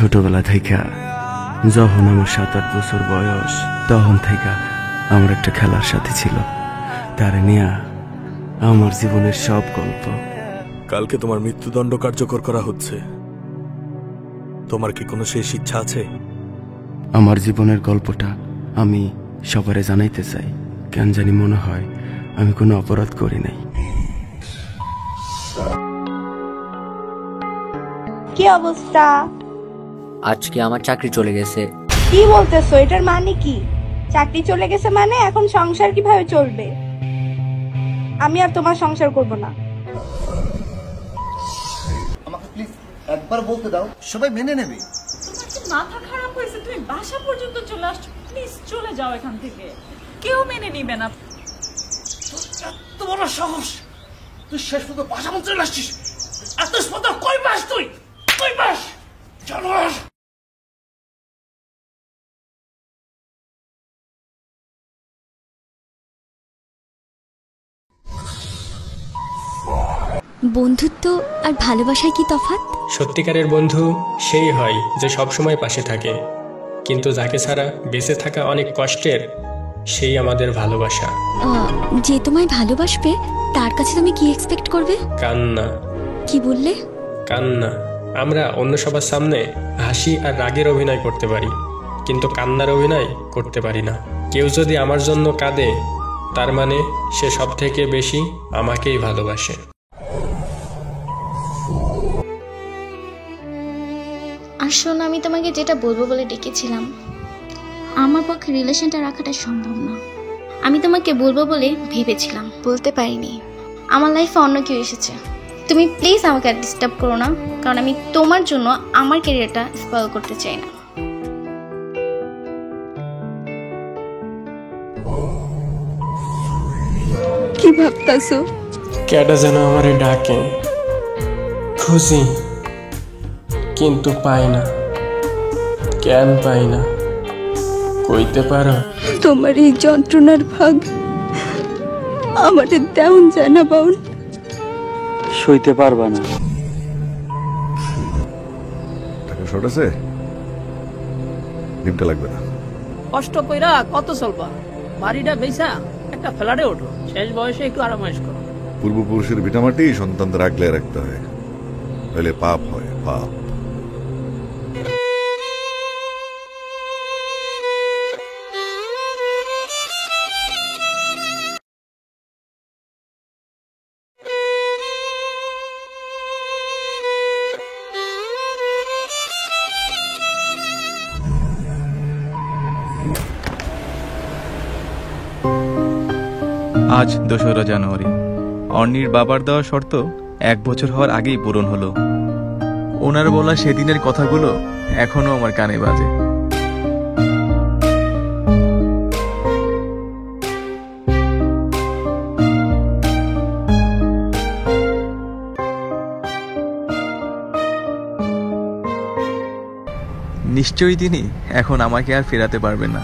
ছোটবেলা থেকে যখন আমার 7-8 বছর বয়স তখন থেকে আমার একটা খেলার সাথী ছিল। তারে নিয়ে আমার জীবনের সব গল্প। কালকে তোমার মৃত্যুদণ্ড কার্যকর করা হচ্ছে, তোমার কি কোনো শেষ ইচ্ছা আছে? আমার জীবনের গল্পটা আমি সবারে জানাইতে চাই। কেন জানি মনে হয় আমি কোনো অপরাধ করি নাই। কি অবস্থা? আজকে আমার চাকরি চলে গেছে। কি বলতেছো? এটার মানে কি? চাকরি চলে গেছে মানে এখন সংসার কিভাবে চলবে? আমি আর তোমার সংসার করব না। আমাকে প্লিজ একবার বলতে দাও, সবাই মেনে নেবে। তোমার কি মাথা খারাপ হয়েছে? তুমি বাসা পর্যন্ত চলে আসছো, প্লিজ চলে যাও এখান থেকে। কেউ মেনে নিবে না। এত বড় সাহস, তুই শেষ পর্যন্ত বাসা পর্যন্ত চলে আসছিস। এত স্পর্ধা কই পাস তুই? কই পাস জানোয়ার? বন্ধুত্ব আর ভালোবাসায় কি তফাৎ? সত্যিকারের বন্ধু সেই হয় যে সবসময় পাশে থাকে, কিন্তু যাকে ছাড়া বেঁচে থাকা অনেক কষ্টের, সেই আমাদের ভালোবাসা। যে তোমায় ভালোবাসবে তার কাছে তুমি কি এক্সপেক্ট করবে? কান্না। কি বললে? কান্না। আমরা অন্য সবার সামনে হাসি আর রাগের অভিনয় করতে পারি, কিন্তু কান্নার অভিনয় করতে পারি না। কেউ যদি আমার জন্য কাঁদে, তার মানে সে সব থেকে বেশি আমাকেই ভালোবাসে। আর শোনো, আমি তোমাকে যেটা বলবো বলে ডেকেছিলাম, আমার পক্ষে রিলেশনটা রাখাটা সম্ভব না। আমি তোমাকে বলবো বলে ভেবেছিলাম, বলতে পারিনি। আমার লাইফে অন্য কেউ এসেছে। তুমি প্লিজ আমাকে আর ডিস্টার্ব করো না, কারণ আমি তোমার জন্য আমার ক্যারিয়ারটা স্পয়েল করতে চাই না। কি ভাবতাছো? কেডা যেন আমারে ডাকে, খুঁজি কিন্তু পাই না। কেন পাই না কইতে পারো? তোমার এই যন্ত্রণার ভাগ আমাদের দেউন যায় না বাউন। সইতে পারবা না। টাকা শর্ট আছে, ডিমটা লাগবে না। কষ্ট কইরা কত চলবা? বাড়িটা বেচা একটা ফ্ল্যাটে ওঠো, শেষ বয়সে একটু আরামাইশ করো। পূর্বপুরুষের ভিটামাটি সন্তানদের আগলে রাখতে হয়, তাহলে পাপ হয়, পাপ। আজ ২রা জানুয়ারি। অর্ণির বাবার দেওয়া শর্ত 1 বছর হওয়ার আগেই পূরণ হলো। ওনার বলা সেদিনের কথাগুলো এখনো আমার কানে বাজে। নিশ্চয়ই তিনি এখন আমাকে আর ফেরাতে পারবেন না।